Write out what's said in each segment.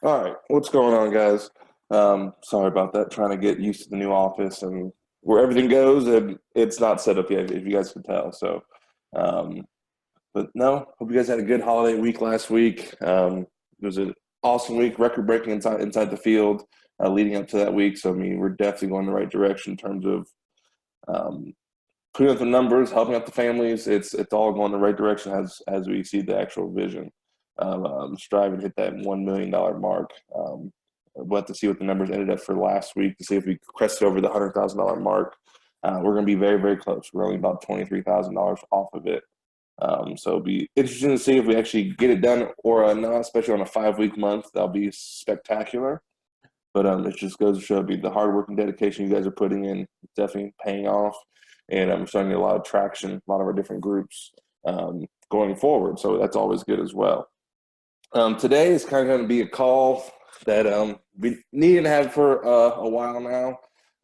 All right, what's going on, guys? Sorry about that. Trying to get used to the new office and where everything goes, and it's not set up yet, if you guys can tell. Um, but no, hope you guys had a good holiday week last week. It was an awesome week, record breaking inside the field, leading up to that week. So I mean, we're definitely going the right direction in terms of um, putting up the numbers, helping out the families. It's all going the right direction as we see the actual vision of striving to hit that $1 million mark. We'll have to see what the numbers ended up for last week to see if we crested over the $100,000 mark. We're going to be very, very close. We're only about $23,000 off of it. So it'll be interesting to see if we actually get it done or not, especially on a 5-week month. That'll be spectacular. But it just goes to show the hard work and dedication you guys are putting in, definitely paying off. And I'm starting to get a lot of traction, a lot of our different groups going forward. So that's always good as well. Today is kind of going to be a call that we need to have for a while now.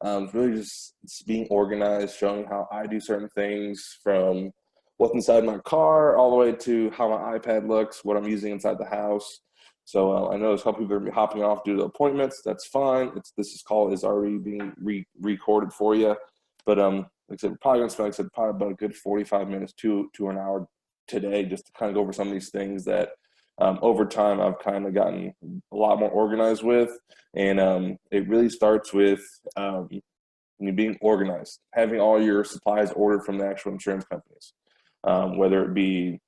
It's really just being organized, showing how I do certain things from what's inside my car all the way to how my iPad looks, what I'm using inside the house. So I know there's a couple people are going to be hopping off due to appointments. That's fine. This call is already being recorded for you. But like I said, we're probably going to spend, like I said, probably about a good 45 minutes to an hour today just to kind of go over some of these things that over time I've kind of gotten a lot more organized with. And it really starts with being organized, having all your supplies ordered from the actual insurance companies, whether it be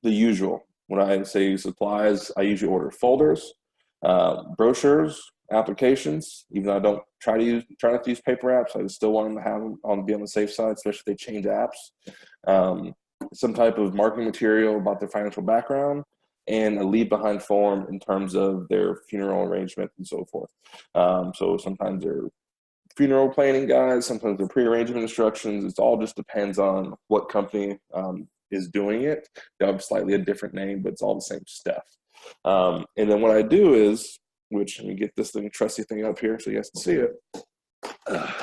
the usual. When I say supplies, I usually order folders, brochures, applications. Even though I don't try not to use paper apps, I just still want them to have them be on the safe side, especially if they change apps. Some type of marketing material about their financial background, and a leave behind form in terms of their funeral arrangement and so forth. So sometimes they're funeral planning guides, sometimes they're pre-arrangement instructions. It all just depends on what company is doing it. They have slightly a different name, but it's all the same stuff. And then what I do is, which let me get this trusty thing up here so you guys can see it. I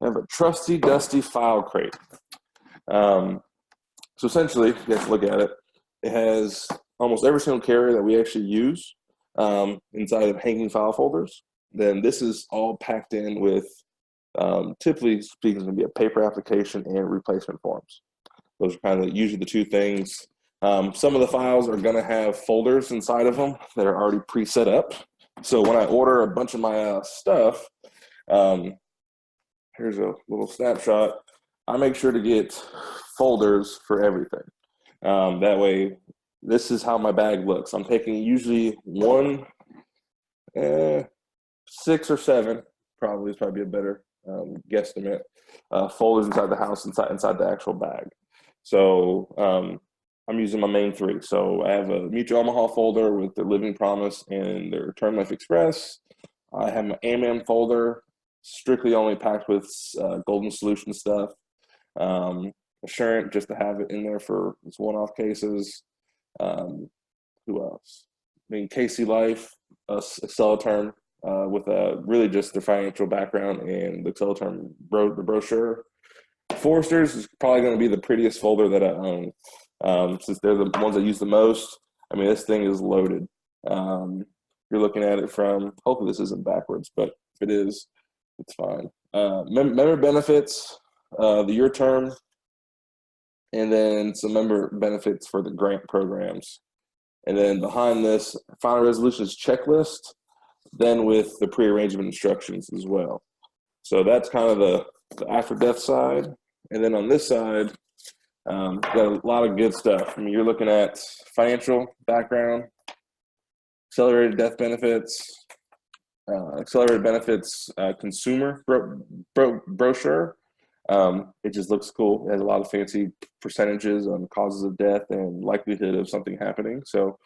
have a trusty, dusty file crate. So essentially, you guys look at it. It has almost every single carrier that we actually use inside of hanging file folders. Then this is all packed in with, typically speaking, it's going to be a paper application and replacement forms. Those are kind of usually the two things. Some of the files are going to have folders inside of them that are already pre-set up. So when I order a bunch of my stuff, here's a little snapshot. I make sure to get folders for everything. That way, this is how my bag looks. I'm taking usually one, 6 or 7, probably is probably a better guesstimate, folders inside the house, inside the actual bag. So I'm using my main 3. So I have a Mutual Omaha folder with their Living Promise and their Term Life Express. I have my AMAM folder, strictly only packed with Golden Solution stuff. Assurant, just to have it in there for its one-off cases. Who else? I mean, Casey Life, Acceloterm, with really just their financial background and the Acceloterm the brochure. Foresters is probably going to be the prettiest folder that I own, since they're the ones I use the most. I mean, this thing is loaded. You're looking at it from, hopefully this isn't backwards, but if it is, it's fine. Member benefits, the year term, and then some member benefits for the grant programs. And then behind this, final resolutions checklist, then with the pre-arrangement instructions as well. So that's kind of the after death side. And then on this side, got a lot of good stuff. I mean, you're looking at financial background, accelerated death benefits, accelerated benefits consumer brochure. It just looks cool. It has a lot of fancy percentages on causes of death and likelihood of something happening. So,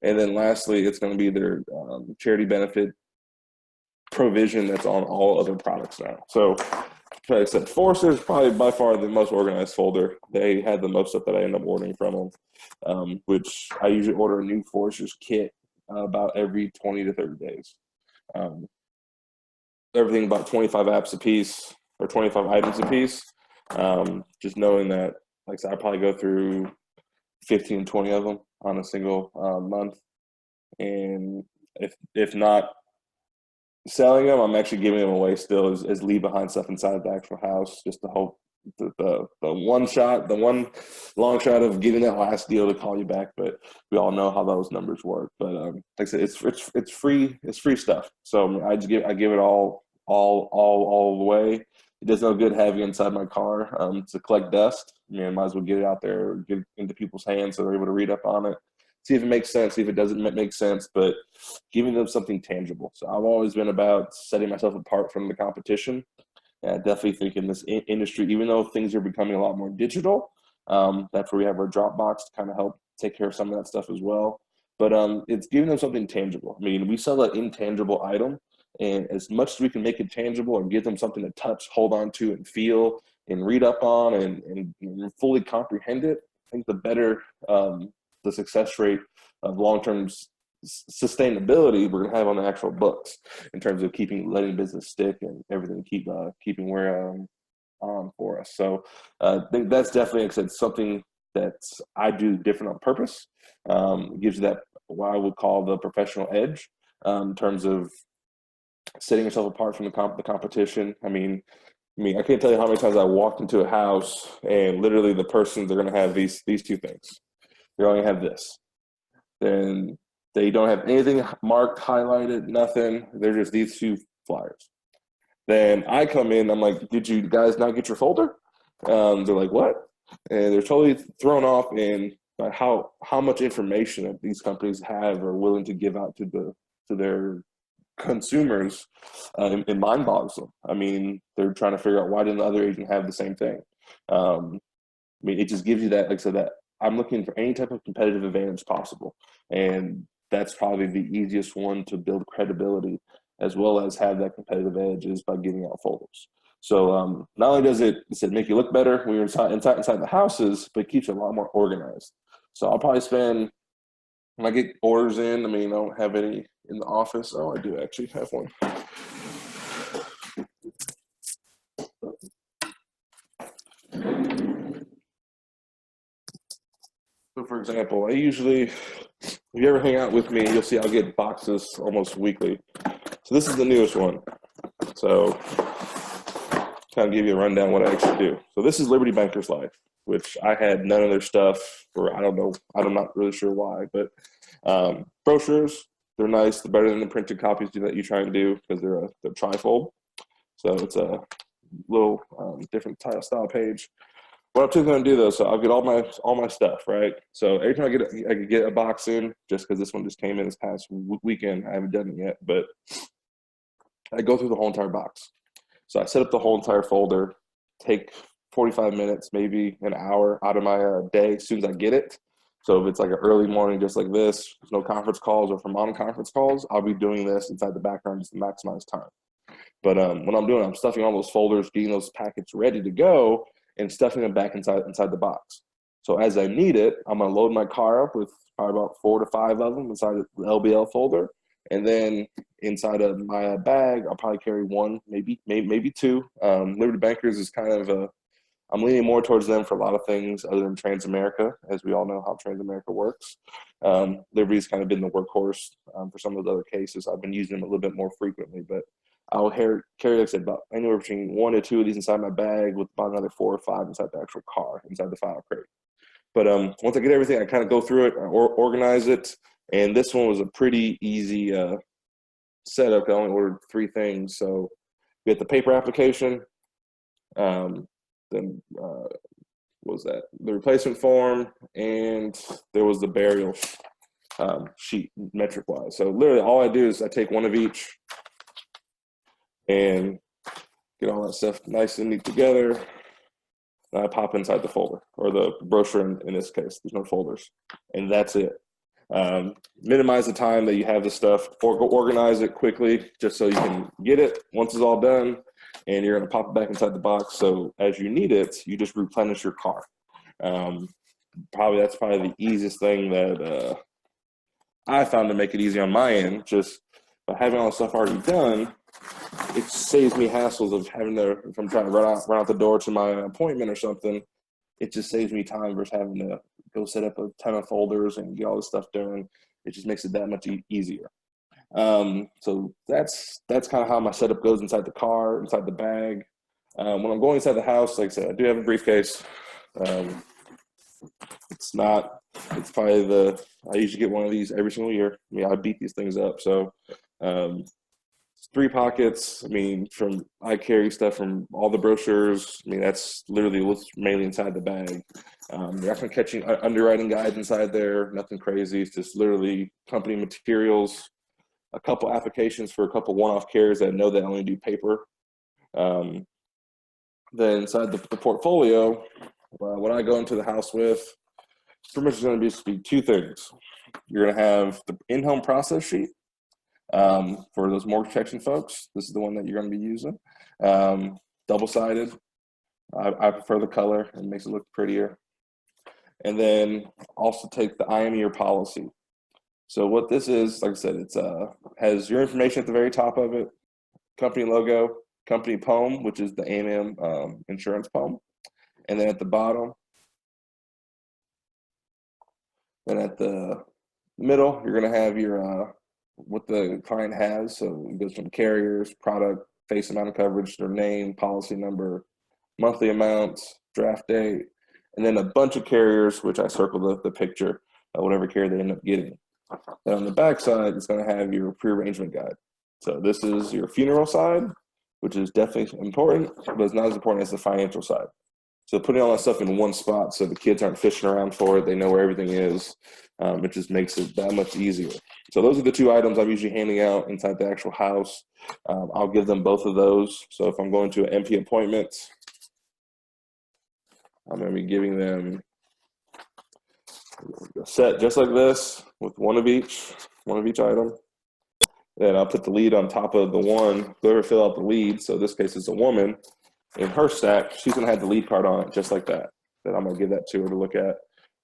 and then lastly, it's going to be their charity benefit provision that's on all other products now. So, like I said, Forrester is probably by far the most organized folder. They had the most stuff that I end up ordering from them, which I usually order a new Forrester's kit about every 20 to 30 days. Everything about 25 apps a piece or 25 items a piece. Just knowing that, like I said, I probably go through 15, 20 of them on a single month. And if not selling them, I'm actually giving them away still as leave behind stuff inside the actual house, just to hope the one shot, the one long shot of getting that last deal to call you back. But we all know how those numbers work. But like I said, it's free stuff. So I give it all the way. It does no good having it inside my car to collect dust. Might as well get it out there, get it into people's hands so they're able to read up on it, see if it makes sense, see if it doesn't make sense, but giving them something tangible. So I've always been about setting myself apart from the competition. And I definitely think in this industry, even though things are becoming a lot more digital, that's where we have our Dropbox to kind of help take care of some of that stuff as well. But it's giving them something tangible. I mean, we sell an intangible item, and as much as we can make it tangible and give them something to touch, hold on to, and feel, and read up on, and fully comprehend it, I think the better the success rate of long-term sustainability we're going to have on the actual books in terms of letting business stick and everything keeping where on for us. So I think that's definitely something that I do different on purpose. It gives you that what I would call the professional edge in terms of setting yourself apart from the competition. I mean, I can't tell you how many times I walked into a house and literally the person, they're going to have these two things. They're only have this. Then they don't have anything marked, highlighted, nothing. They're just these two flyers. Then I come in, I'm like, did you guys not get your folder? They're like, what? And they're totally thrown off in by how much information that these companies have or willing to give out to their consumers. It mind boggles them. I mean, they're trying to figure out why didn't the other agent have the same thing. I mean, it just gives you that, like I said, that I'm looking for any type of competitive advantage possible. And that's probably the easiest one to build credibility as well as have that competitive edge is by giving out folders. So not only does it make you look better when you're inside the houses, but it keeps you a lot more organized. So I'll probably spend, when I get orders in, I mean, I don't have any in the office. Oh, I do actually have one. So for example, I usually, if you ever hang out with me, you'll see I'll get boxes almost weekly. So this is the newest one. So kind of give you a rundown what I actually do. So this is Liberty Bankers Life, which I had none of their stuff for, I don't know, I'm not really sure why, but brochures, they're nice. They're better than the printed copies that you try and do because they're trifold. So it's a little different style page. What I'm typically going to do though, so I'll get all my stuff, right? So every time I could get a box in, just because this one just came in this past weekend, I haven't done it yet, but I go through the whole entire box. So I set up the whole entire folder, take 45 minutes, maybe an hour out of my day as soon as I get it. So if it's like an early morning, just like this, there's no conference calls or from on conference calls, I'll be doing this inside the background just to maximize time. But what I'm doing, I'm stuffing all those folders, getting those packets ready to go, and stuffing them back inside the box. So as I need it, I'm going to load my car up with probably about 4 to 5 of them inside the LBL folder. And then inside of my bag, I'll probably carry one, maybe two. Liberty Bankers is kind of I'm leaning more towards them for a lot of things other than Transamerica, as we all know how Transamerica works. Liberty's kind of been the workhorse for some of those other cases. I've been using them a little bit more frequently, but I'll carry, like I said, about anywhere between 1 to 2 of these inside my bag with about another 4 or 5 inside the actual car, inside the file crate. But once I get everything, I kind of go through it, or organize it. And this one was a pretty easy setup. I only ordered 3 things. So we had the paper application, then what was that? The replacement form, and there was the burial sheet, metric-wise. So literally all I do is I take one of each and get all that stuff nice and neat together. And I pop inside the folder, or the brochure in this case. There's no folders. And that's it. Minimize the time that you have the stuff, or go organize it quickly just so you can get it once it's all done, and you're going to pop it back inside the box. So as you need it, you just replenish your car. That's probably the easiest thing that I found to make it easy on my end. Just by having all the stuff already done, it saves me hassles of having to, if I'm trying to run out the door to my appointment or something, it just saves me time versus having to go set up a ton of folders and get all this stuff done. It just makes it that much easier. So that's kind of how my setup goes inside the car, inside the bag. When I'm going inside the house, like I said, I do have a briefcase. Um, it's not, it's probably I usually get one of these every single year. I mean, I beat these things up. So, um, 3 pockets. I mean, I carry stuff from all the brochures. I mean, that's literally what's mainly inside the bag. You're not catching underwriting guides inside there. Nothing crazy. It's just literally company materials, a couple applications for a couple one-off carriers that know they only do paper. Um, then inside the portfolio, what I go into the house with, pretty much is going to be 2 things. You're going to have the in-home process sheet for those mortgage protection folks. This is the one that you're going to be using. Double-sided. I prefer the color. It makes it look prettier. And then also take the I am your policy. So what this is, like I said, it's has your information at the very top of it, company logo, company poem, which is the AMM insurance poem. And then at the bottom, then at the middle, you're going to have your what the client has. So it goes from carriers, product, face amount of coverage, their name, policy number, monthly amounts, draft date, and then a bunch of carriers, which I circled the picture of whatever carrier they end up getting. And on the back side, it's going to have your pre-arrangement guide. So this is your funeral side, which is definitely important, but it's not as important as the financial side. So putting all that stuff in one spot so the kids aren't fishing around for it, they know where everything is, it just makes it that much easier. So those are the 2 items I'm usually handing out inside the actual house. I'll give them both of those. So if I'm going to an MP appointment, I'm going to be giving them a set just like this with one of each item. Then I'll put the lead on top of the one, whoever fill out the lead. So in this case, it's a woman. In her stack, she's going to have the lead card on it just like that. Then I'm going to give that to her to look at.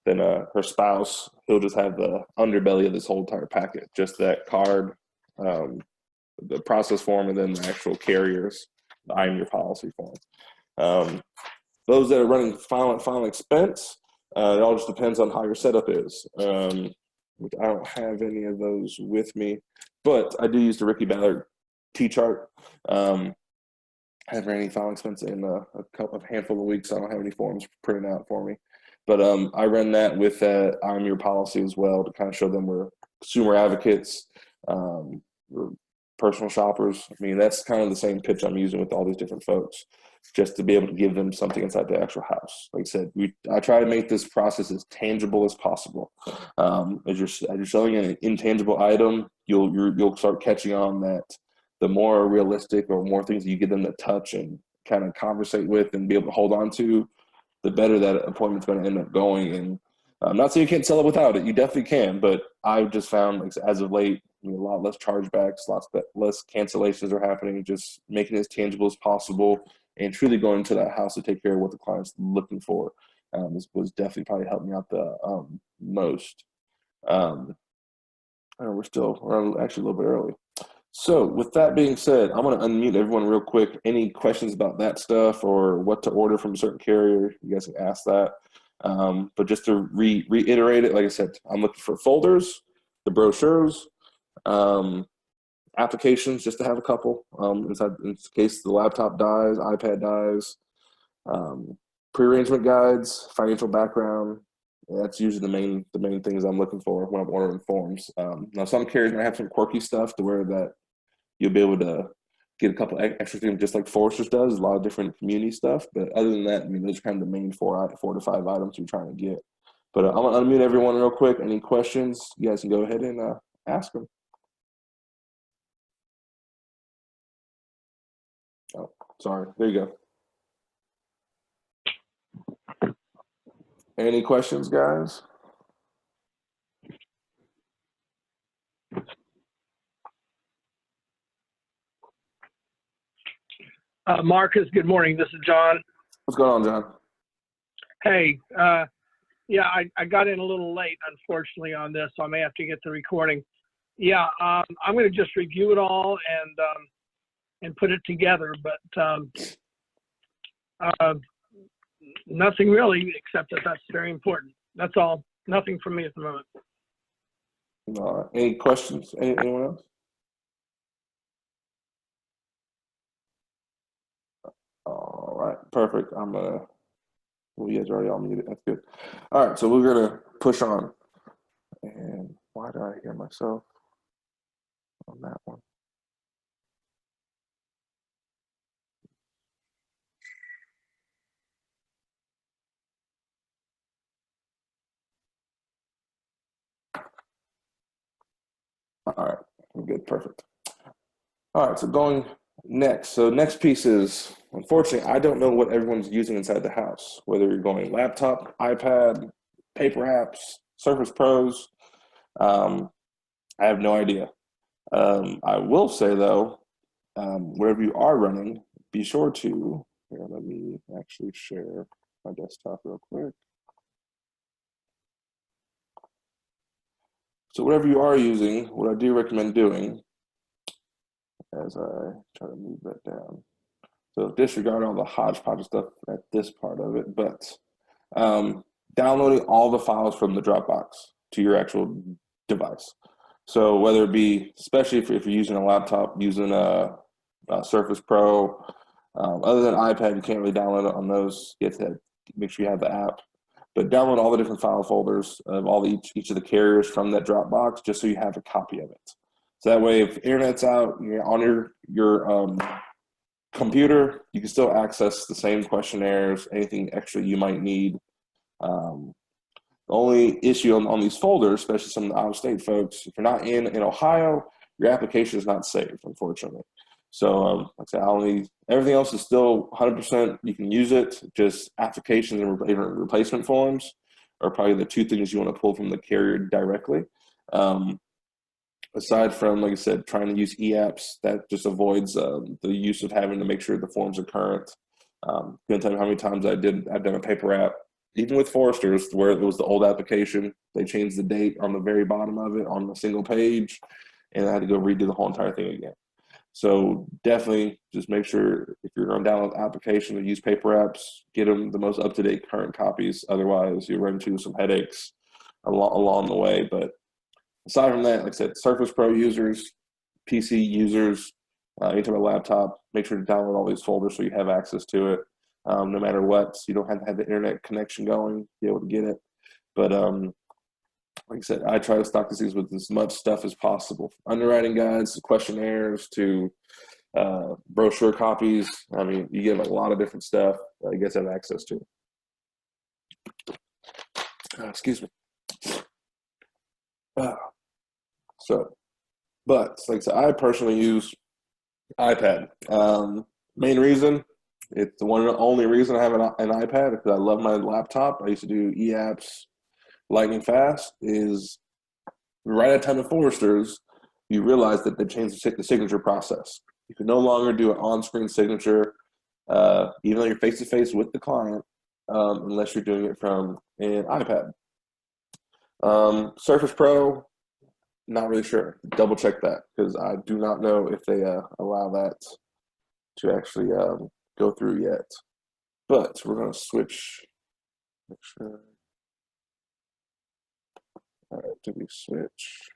Then her spouse, he'll just have the underbelly of this whole entire packet, just that card, the process form, and then the actual carriers, the I am your policy form. Those that are running final expense, it all just depends on how your setup is. Which I don't have any of those with me, but I do use the Ricky Ballard T-chart. I haven't ran any final expense in a handful of weeks. So I don't have any forms printed out for me. But I run that with I'm your policy as well to kind of show them we're consumer advocates, we're personal shoppers. I mean, that's kind of the same pitch I'm using with all these different folks, just to be able to give them something inside the actual house. Like I said, I try to make this process as tangible as possible. As you're selling an intangible item, you'll start catching on that the more realistic or more things you get them to touch and kind of conversate with and be able to hold on to, the better that appointment's going to end up going. And I'm not saying you can't sell it without it. You definitely can, but I've just found, like, as of late, a lot less chargebacks, lots less cancellations are happening, just making it as tangible as possible and truly going to that house to take care of what the client's looking for. This was definitely probably helped me out the most. We're actually a little bit early. So with that being said, I'm going to unmute everyone real quick. Any questions about that stuff or what to order from a certain carrier, you guys can ask that. But just to reiterate it, like I said, I'm looking for folders, the brochures, applications, just to have a couple inside in case the laptop dies, iPad dies, pre-arrangement guides, financial background. That's usually the main things I'm looking for when I'm ordering forms. Now some carriers might have some quirky stuff to where that you'll be able to get a couple extra things, just like Foresters does, a lot of different community stuff. But other than that, I mean, those are kind of the main 4 to 5 items you're trying to get. But I'm going to unmute everyone real quick. Any questions? You guys can go ahead and ask them. Oh, sorry. There you go. Any questions, guys? Marcus, good morning. This is John. What's going on, John? Hey, yeah, I got in a little late, unfortunately, on this, so I may have to get the recording. Yeah, I'm going to just review it all and put it together, but nothing really, except that that's very important. That's all. Nothing from me at the moment. All right. Any questions? Anyone else? right, perfect. Well, you guys are already all muted. That's good. All right, so we're gonna push on. And why do I hear myself on that one? All right, we're good, perfect. All right, so going next. So next piece is, unfortunately, I don't know what everyone's using inside the house, whether you're going laptop, iPad, paper apps, Surface Pros. I have no idea. I will say though, wherever you are running, be sure to, here, let me actually share my desktop real quick. So whatever you are using, what I do recommend doing, as I try to move that down. So disregard all the hodgepodge stuff at this part of it, but downloading all the files from the Dropbox to your actual device. So whether it be, especially if you're using a laptop, using a Surface Pro, other than iPad, you can't really download it on those. You have to make sure you have the app. But download all the different file folders of each of the carriers from that Dropbox, just so you have a copy of it. So that way, if internet's out, you're on your computer, you can still access the same questionnaires, anything extra you might need. The only issue on these folders, especially some of the out-of-state folks, if you're not in Ohio, your application is not saved, unfortunately. So like I said, everything else is still 100%. You can use it. Just applications and replacement forms are probably the two things you want to pull from the carrier directly. Aside from, like I said, trying to use e-apps, that just avoids the use of having to make sure the forms are current. Couldn't tell you how many times I've done a paper app, even with Foresters, where it was the old application. They changed the date on the very bottom of it on a single page, and I had to go redo the whole entire thing again. So definitely just make sure if you're going to download the application or use paper apps, get them the most up-to-date current copies. Otherwise, you'll run into some headaches along the way. But aside from that, like I said, Surface Pro users, PC users, anytime a laptop, make sure to download all these folders so you have access to it. No matter what, you don't have to have the internet connection going to be able to get it. But like I said, I try to stock these with as much stuff as possible. Underwriting guides, questionnaires, to brochure copies. I mean, you get a lot of different stuff that you guys have access to. Excuse me. But like I said, I personally use iPad. Main reason, it's the one and only reason I have an iPad, because I love my laptop. I used to do e-apps lightning fast. Is right at the time of Foresters, you realize that they changed the signature process. You can no longer do an on-screen signature, even though you're face-to-face with the client, unless you're doing it from an iPad. Surface Pro, not really sure. Double check that, because I do not know if they allow that to actually go through yet. But we're going to switch. Make sure. All right, did we switch?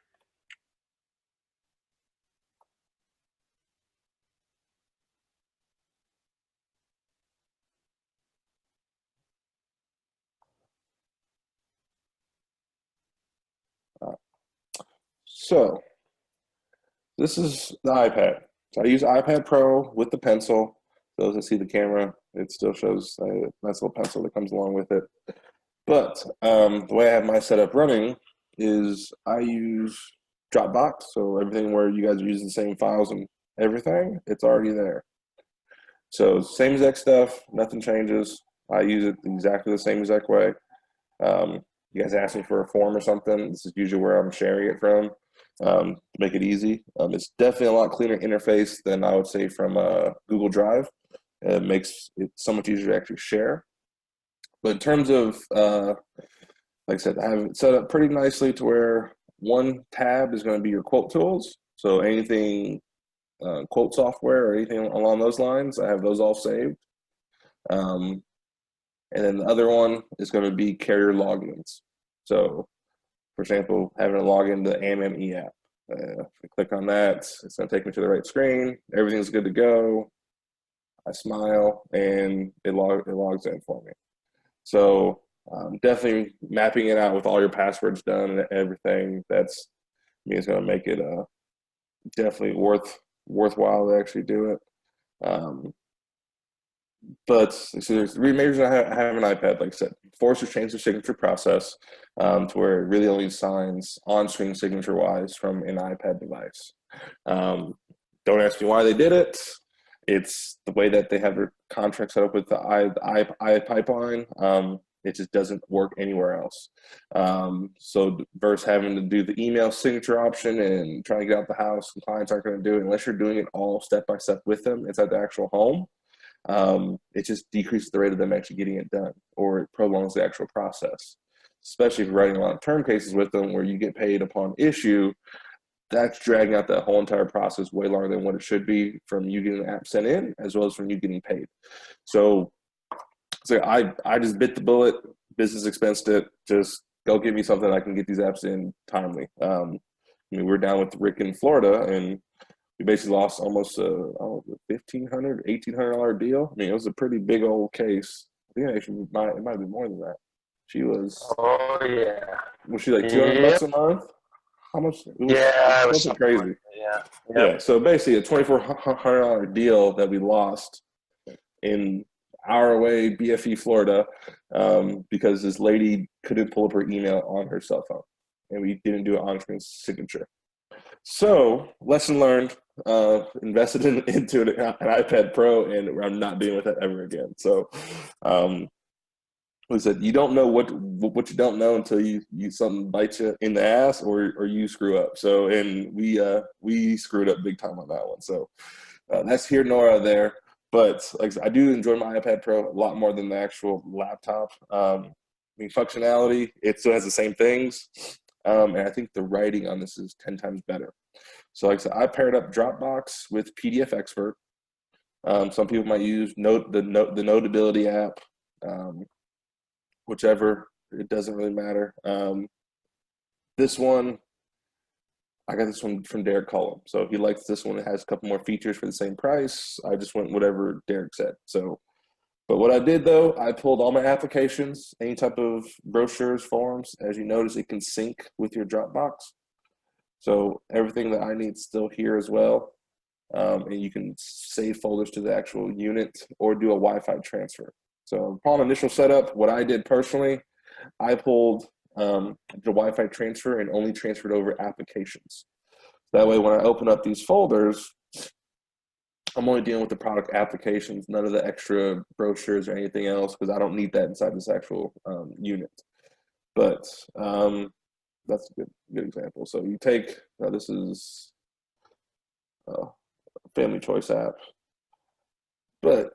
So this is the iPad. So I use iPad Pro with the pencil. Those that see the camera, it still shows a nice little pencil that comes along with it. But the way I have my setup running is I use Dropbox. So everything where you guys are using the same files and everything, it's already there. So same exact stuff, nothing changes. I use it exactly the same exact way. You guys ask me for a form or something, this is usually where I'm sharing it from, to make it easy. It's definitely a lot cleaner interface than I would say from Google Drive. It makes it so much easier to actually share. But in terms of, like I said, I have it set up pretty nicely to where one tab is going to be your quote tools. So anything quote software or anything along those lines, I have those all saved. And then the other one is going to be carrier logins. So, for example, having a login to the AMME app. If I click on that, it's going to take me to the right screen. Everything's good to go. I smile, and it logs in for me. So definitely mapping it out with all your passwords done and everything. That's I mean, it's going to make it definitely worthwhile to actually do it. Um, but so there's three majors. I have an iPad, like I said. Force to change the signature process to where it really only signs on-screen signature-wise from an iPad device. Um, don't ask me why they did it. It's the way that they have their contract set up with the I pipeline. It just doesn't work anywhere else. So versus having to do the email signature option and trying to get out the house, clients aren't going to do it unless you're doing it all step by step with them inside the actual home. It just decreases the rate of them actually getting it done, or it prolongs the actual process. Especially if you're writing a lot of term cases with them where you get paid upon issue, that's dragging out that whole entire process way longer than what it should be from you getting the app sent in as well as from you getting paid. So I just bit the bullet, business expensed it, just go give me something I can get these apps in timely. I mean, we're down with Rick in Florida, and we basically lost almost a $1,500, $1,800 deal. I mean, it was a pretty big old case. I think actually it might be more than that. She Oh yeah. was she like $200 Yep. a month? How much? It Yeah, was it was something something like crazy. that. Yeah. Yeah. Yep. So basically, a $2,400 deal that we lost in our away BFE, Florida, because this lady couldn't pull up her email on her cell phone, and we didn't do an on-screen signature. So lesson learned. Invested into an iPad Pro, and I'm not dealing with that ever again. So, like I said, you don't know what you don't know until you something bites you in the ass or you screw up. So, and we screwed up big time on that one. So that's here nor there. But like I said, I do enjoy my iPad Pro a lot more than the actual laptop. I mean, functionality, it still has the same things. And I think the writing on this is 10 times better. So like I said, I paired up Dropbox with PDF Expert. Some people might use the Notability app, whichever. It doesn't really matter. This one, I got this one from Derek Cullum. So if he likes this one, it has a couple more features for the same price. I just went whatever Derek said. So, but what I did though, I pulled all my applications, any type of brochures, forms. As you notice, it can sync with your Dropbox. So everything that I need is still here as well. And you can save folders to the actual unit or do a Wi-Fi transfer. So upon initial setup, what I did personally, I pulled the Wi-Fi transfer and only transferred over applications. That way, when I open up these folders, I'm only dealing with the product applications, none of the extra brochures or anything else, because I don't need that inside this actual unit. But that's a good example. So you take, this is a family choice app, but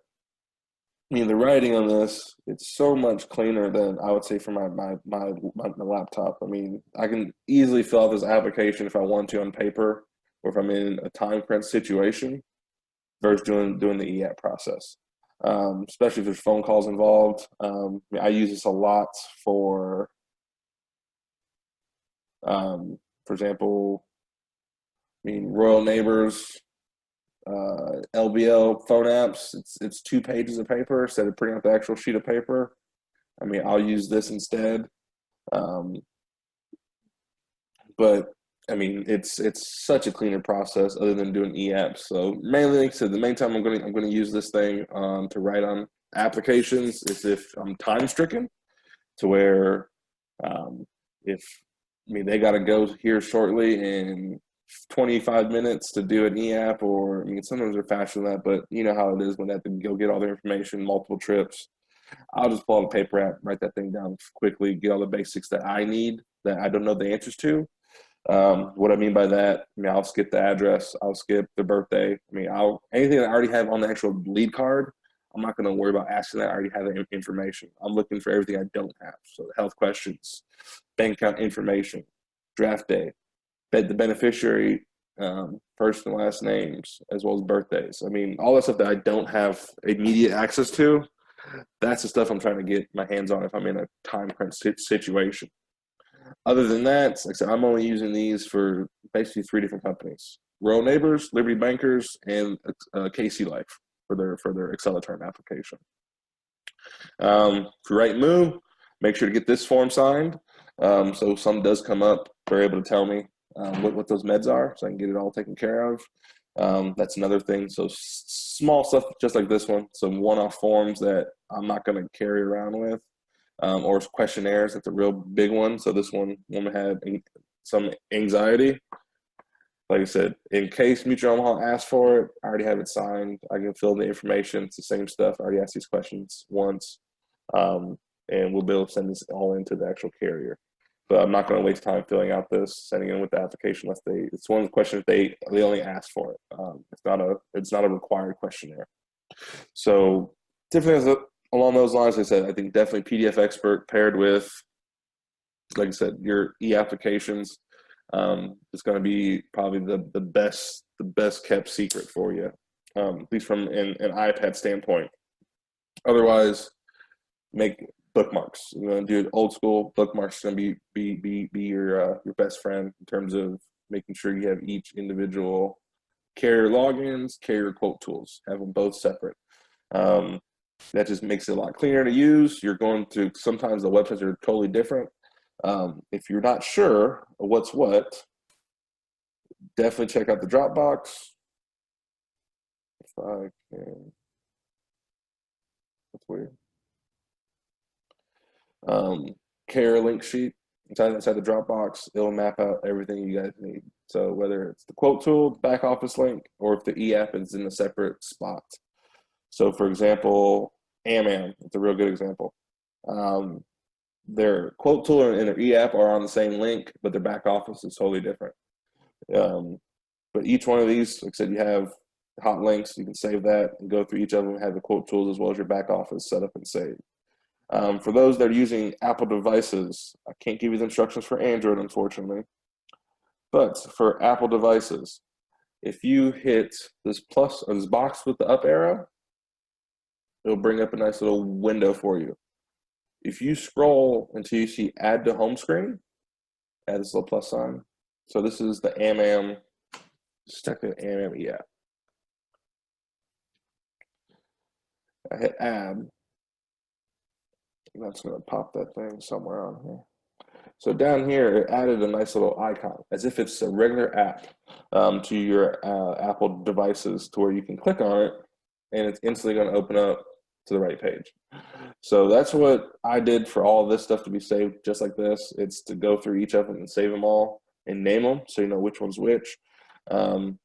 I mean, the writing on this, it's so much cleaner than I would say for my laptop. I mean, I can easily fill out this application if I want to on paper, or if I'm in a time crunch situation, versus doing the e-app process. Especially if there's phone calls involved. I use this a lot for example, I mean, Royal Neighbors, LBL phone apps. It's 2 pages of paper instead of printing out the actual sheet of paper. I mean, I'll use this instead. But I mean, it's such a cleaner process other than doing e-apps. So mainly, so the main time I'm going to use this thing to write on applications is if I'm time stricken, to where if I mean they got to go here shortly in 25 minutes to do an e-app, or I mean sometimes they're faster than that, but you know how it is when they have to go get all their information, multiple trips. I'll just pull out a paper app, write that thing down quickly, get all the basics that I need that I don't know the answers to. What I mean by that, I mean, I'll skip the address, I'll skip the birthday. I mean, anything that I already have on the actual lead card, I'm not going to worry about asking that. I already have the information. I'm looking for everything I don't have. So the health questions, bank account information, draft day, the beneficiary, first and last names, as well as birthdays. I mean, all that stuff that I don't have immediate access to, that's the stuff I'm trying to get my hands on if I'm in a time crunch situation. Other than that, like I said, I'm only using these for basically 3 different companies: Royal Neighbors, Liberty Bankers, and KC Life. for their Accelerterm application. If you write Moo, make sure to get this form signed. So if something does come up, they're able to tell me what those meds are, so I can get it all taken care of. That's another thing. So small stuff just like this one, some one-off forms that I'm not going to carry around with, or questionnaires. That's a real big one. So this woman had some anxiety. Like I said, in case Mutual Omaha asks for it, I already have it signed. I can fill in the information. It's the same stuff. I already asked these questions once, and we'll be able to send this all into the actual carrier. But I'm not going to waste time filling out this, sending in with the application unless it's one of the questions they only ask for it. It's not a required questionnaire. So typically along those lines, I said, I think definitely PDF Expert paired with, like I said, your e-applications is going to be probably the best kept secret for you, at least from an iPad standpoint. Otherwise, make bookmarks. You're going to do it old school. Bookmarks is going to be your best friend in terms of making sure you have each individual carrier logins, carrier quote tools. Have them both separate. That just makes it a lot cleaner to use. You're going to, sometimes the websites are totally different. If you're not sure what's what, definitely check out the Dropbox. If I can, that's weird. Carrier link sheet inside the Dropbox, it'll map out everything you guys need. So whether it's the quote tool, the back office link, or if the e-app is in a separate spot. So for example, AMAM, it's a real good example. Their quote tool and their e-app are on the same link, but their back office is totally different. But each one of these, like I said, you have hot links. You can save that and go through each of them, have the quote tools as well as your back office set up and saved. For those that are using Apple devices, I can't give you the instructions for Android, unfortunately. But for Apple devices, if you hit this plus or this box with the up arrow, it'll bring up a nice little window for you. If you scroll until you see add to home screen, add this little plus sign. So this is the AMAM, just check the AMAM e-app. I hit add. That's going to pop that thing somewhere on here. So down here, it added a nice little icon, as if it's a regular app to your Apple devices, to where you can click on it, and it's instantly going to open up to the right page. So that's what I did for all this stuff to be saved just like this. It's to go through each of them and save them all and name them so you know which one's which. Once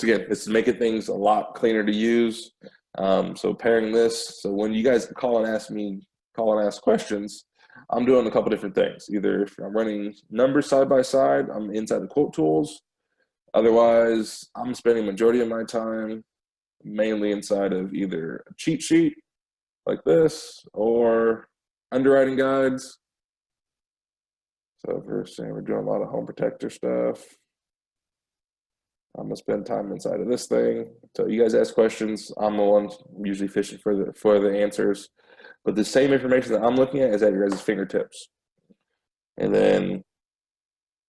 again, it's to make it things a lot cleaner to use. So pairing this, so when you guys call and ask questions, I'm doing a couple different things. Either if I'm running numbers side by side, I'm inside the quote tools. Otherwise, I'm spending majority of my time mainly inside of either a cheat sheet like this or underwriting guides. So if we're saying we're doing a lot of home protector stuff, I'm gonna spend time inside of this thing. So you guys ask questions, I'm the one usually fishing for the answers. But the same information that I'm looking at is at your guys' fingertips. And then,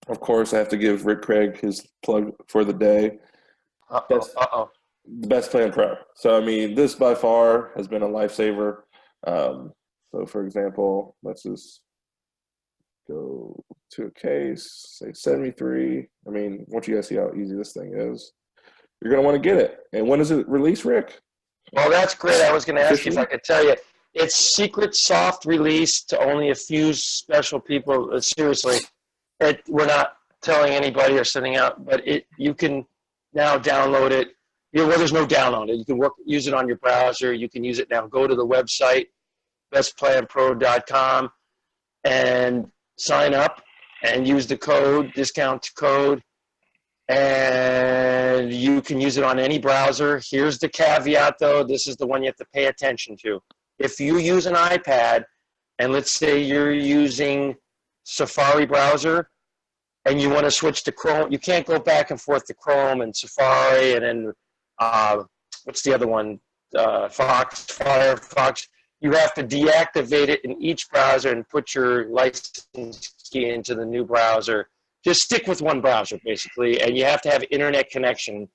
of course, I have to give Rick Craig his plug for the day. The Best Plan Pro. So, I mean, this by far has been a lifesaver. So, for example, let's just go to a case, say 73. I mean, once you guys see how easy this thing is, you're going to want to get it. And when does it release, Rick? Well, that's great. I was going to ask you if I could tell you. It's secret soft release to only a few special people. Seriously, we're not telling anybody or sending out, but you can now download it. Well, there's no download it. You can use it on your browser. You can use it now. Go to the website, bestplanpro.com, and sign up and use the discount code, and you can use it on any browser. Here's the caveat, though. This is the one you have to pay attention to. If you use an iPad, and let's say you're using Safari browser, and you want to switch to Chrome, you can't go back and forth to Chrome and Safari, and then what's the other one? Firefox. You have to deactivate it in each browser and put your license key into the new browser. Just stick with one browser, basically, and you have to have internet connection.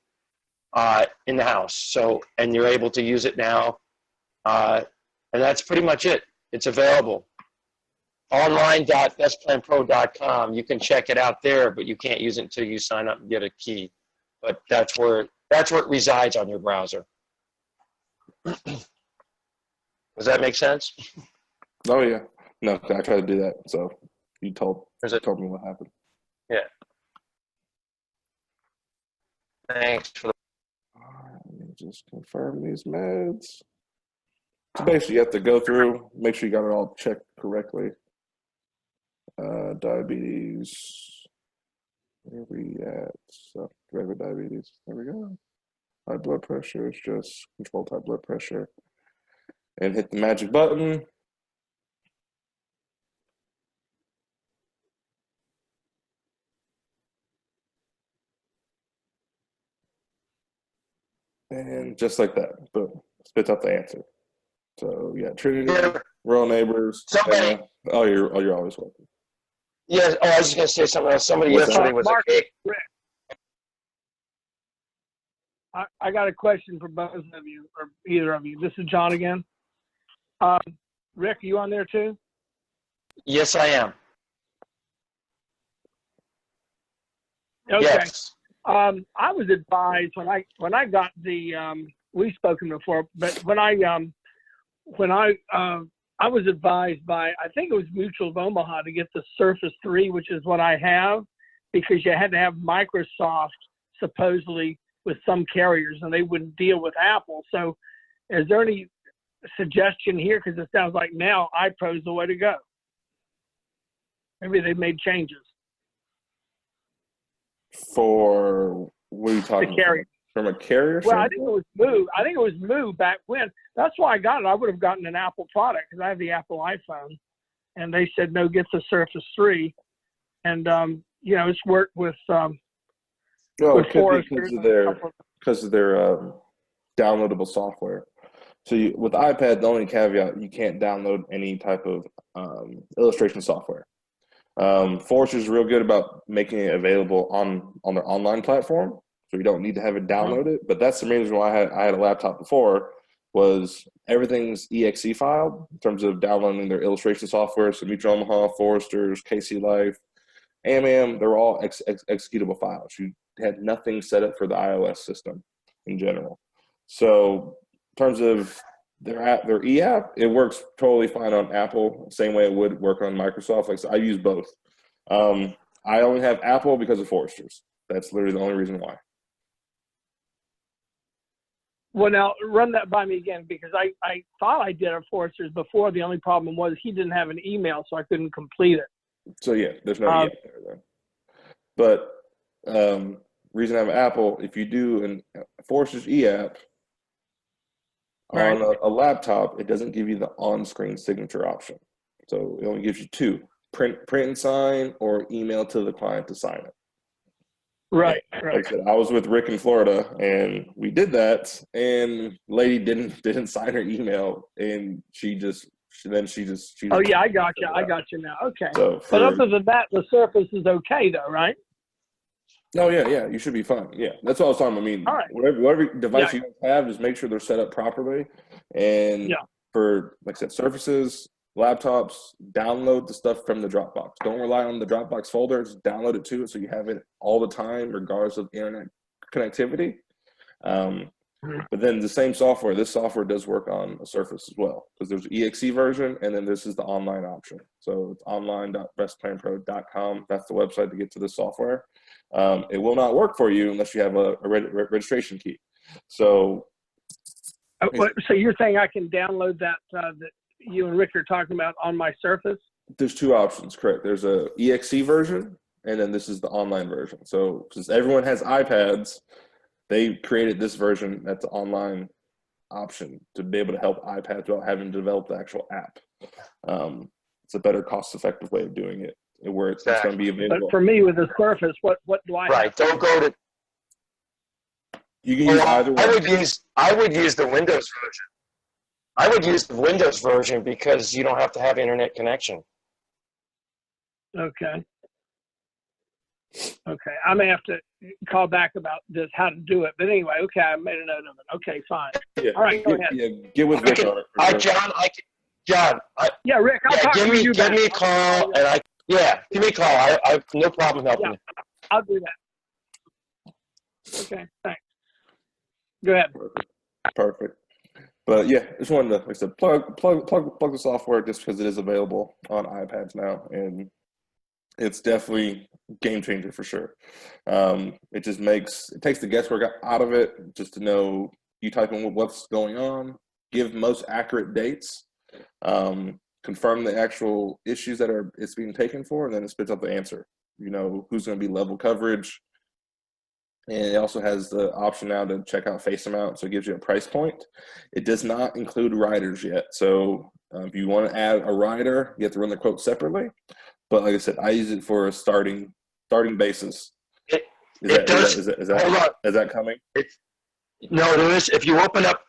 in the house. So, and you're able to use it now. And that's pretty much it. It's available. Online.bestplanpro.com. You can check it out there, but you can't use it until you sign up and get a key. But that's where it resides on your browser. Does that make sense? Oh yeah. No, I tried to do that. So you told me what happened. Yeah. Thanks for the. All right, let me just confirm these meds. So basically, you have to go through, make sure you got it all checked correctly. Diabetes. Where we at? So, regular diabetes. There we go. High blood pressure is just controlled high blood pressure. And hit the magic button. And just like that, boom, spits out the answer. So yeah, Trinity, Royal Neighbors. Somebody. Oh, you're always welcome. Yeah. Oh, I was just gonna say something else. Somebody What's yesterday that? was Mark, a cake. Rick, I got a question for both of you, or either of you. This is John again. Rick, are you on there too? Yes, I am. Okay. Yes. I was advised when I got the we've spoken before, but when I was advised by, I think it was Mutual of Omaha, to get the Surface 3, which is what I have, because you had to have Microsoft supposedly with some carriers, and they wouldn't deal with Apple. So is there any suggestion here? Because it sounds like now iPro is the way to go. Maybe they've made changes. For what are you talking The carrier. From a carrier? Well, I think it was Moo. I think it was Moo back when. That's why I got it. I would have gotten an Apple product because I have the Apple iPhone, and they said no, get the Surface 3, and it's worked with it could be Forrester. because of their downloadable software. So with iPad, the only caveat, you can't download any type of illustration software. Forrester's real good about making it available on their online platform, so you don't need to have it downloaded. But that's the main reason why I had a laptop before, was everything's exe filed in terms of downloading their illustration software. So Mutual Omaha, Forrester's, KC Life, AMAM, they're all executable files. You had nothing set up for the iOS system in general. So in terms of their e-app, it works totally fine on Apple, same way it would work on Microsoft. Like, so I use both. I only have Apple because of Forrester's. That's literally the only reason why. Well, now run that by me again, because I thought I did a Forrester's before. The only problem was he didn't have an email, so I couldn't complete it. So yeah, there's no e-app there then. But reason I have Apple, if you do an Forrester's e-app on a laptop, it doesn't give you the on-screen signature option. So it only gives you two: print and sign, or email to the client to sign it. Right. Like I said, I was with Rick in Florida, and we did that, and lady didn't sign her email, and she just. Oh yeah, I got you. I got you now. Okay. So but other than that, the Surface is okay though, right? Oh yeah, you should be fine. Yeah, that's what I was talking about. I mean, all right. whatever device you guys have, just make sure they're set up properly. And for, like I said, Surfaces, laptops, download the stuff from the Dropbox. Don't rely on the Dropbox folder. Just download it to it so you have it all the time, regardless of internet connectivity. But then the same software, this software does work on a Surface as well, because there's an EXE version, and then this is the online option. So it's online.bestplanpro.com. That's the website to get to this software. It will not work for you unless you have a registration key. So you're saying I can download that that you and Rick are talking about on my Surface? There's two options, correct. There's a EXE version, and then this is the online version. So since everyone has iPads, they created this version that's an online option to be able to help iPads without having to develop the actual app. It's a better cost-effective way of doing it, where it's going to be available. But for me, with the Surface, what do I have? Right, don't go to. You can use either one. I would use the Windows version. I would use the Windows version because you don't have to have internet connection. Okay. Okay, I may have to call back about this, how to do it. But anyway, okay, I made a note of it. Okay, fine. Yeah, All right, go ahead. Yeah, get with Rick on it. For sure. John, Yeah, Rick, I'll talk to you give back. me a call, and give me a call. I have no problem helping you. I'll do that. Okay, thanks. Go ahead. Perfect. But yeah, just wanted to, like I said, plug the software just because it is available on iPads now, and it's definitely a game changer for sure. It takes the guesswork out of it, just to know you type in what's going on, give most accurate dates, confirm the actual issues that it's being taken for, and then it spits out the answer. You know who's going to be level coverage, and it also has the option now to check out face amount, so it gives you a price point. It does not include riders yet, so if you want to add a rider, you have to run the quote separately. But like I said, I use it for a starting basis. Is that coming? No, there is. If you open up,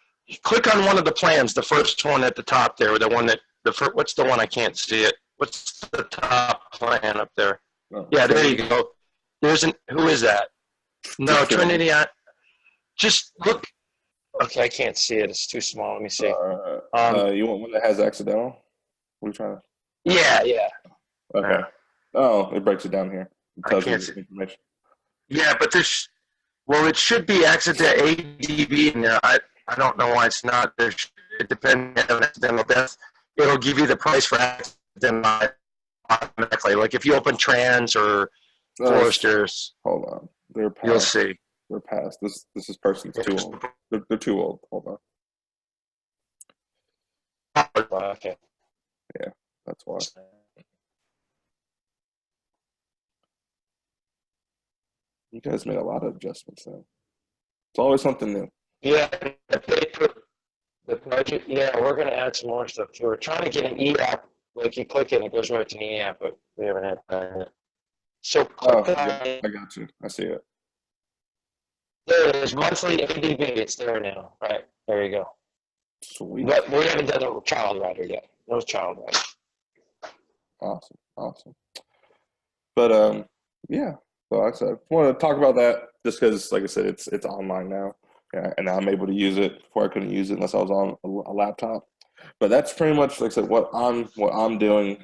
click on one of the plans, the first one at the top there, what's the one? I can't see it. What's the top plan up there? Oh, yeah, there you go. Who is that? No, Trinity. Just look. Okay, I can't see it. It's too small. Let me see. You want one that has accidental? What are you trying to? Yeah. Okay. It breaks it down here. It tells you the information. Yeah, but it should be accident ADB in there. I don't know why it's not. It depends on accidental death. It'll give you the price for accidental automatically. Like if you open Trans or Foresters. Hold on. They're past. You'll see. They're past. This person's too old. They're too old. Hold on. Okay. Yeah, that's why. You guys made a lot of adjustments now. It's always something new. Yeah, the budget. Yeah, we're going to add some more stuff too. We're trying to get an e-app. Like you click it, and it goes right to the e-app, but we haven't had that yet. So I got you. I see it. There it is. Monthly ADB. It's there now. Right. There you go. Sweet. But we haven't done a child rider yet. No child rider. Awesome. But yeah. So like I said, I wanted to talk about that just because, like I said, it's online now, and I'm able to use it. Before I couldn't use it unless I was on a laptop. But that's pretty much, like I said, what I'm doing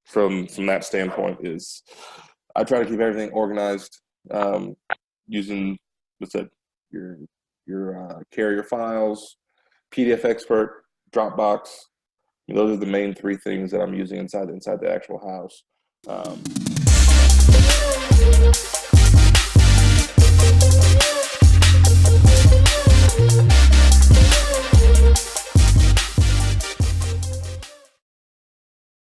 from that standpoint is I try to keep everything organized using, what's that, your carrier files, PDF Expert, Dropbox. Those are the main three things that I'm using inside the actual house.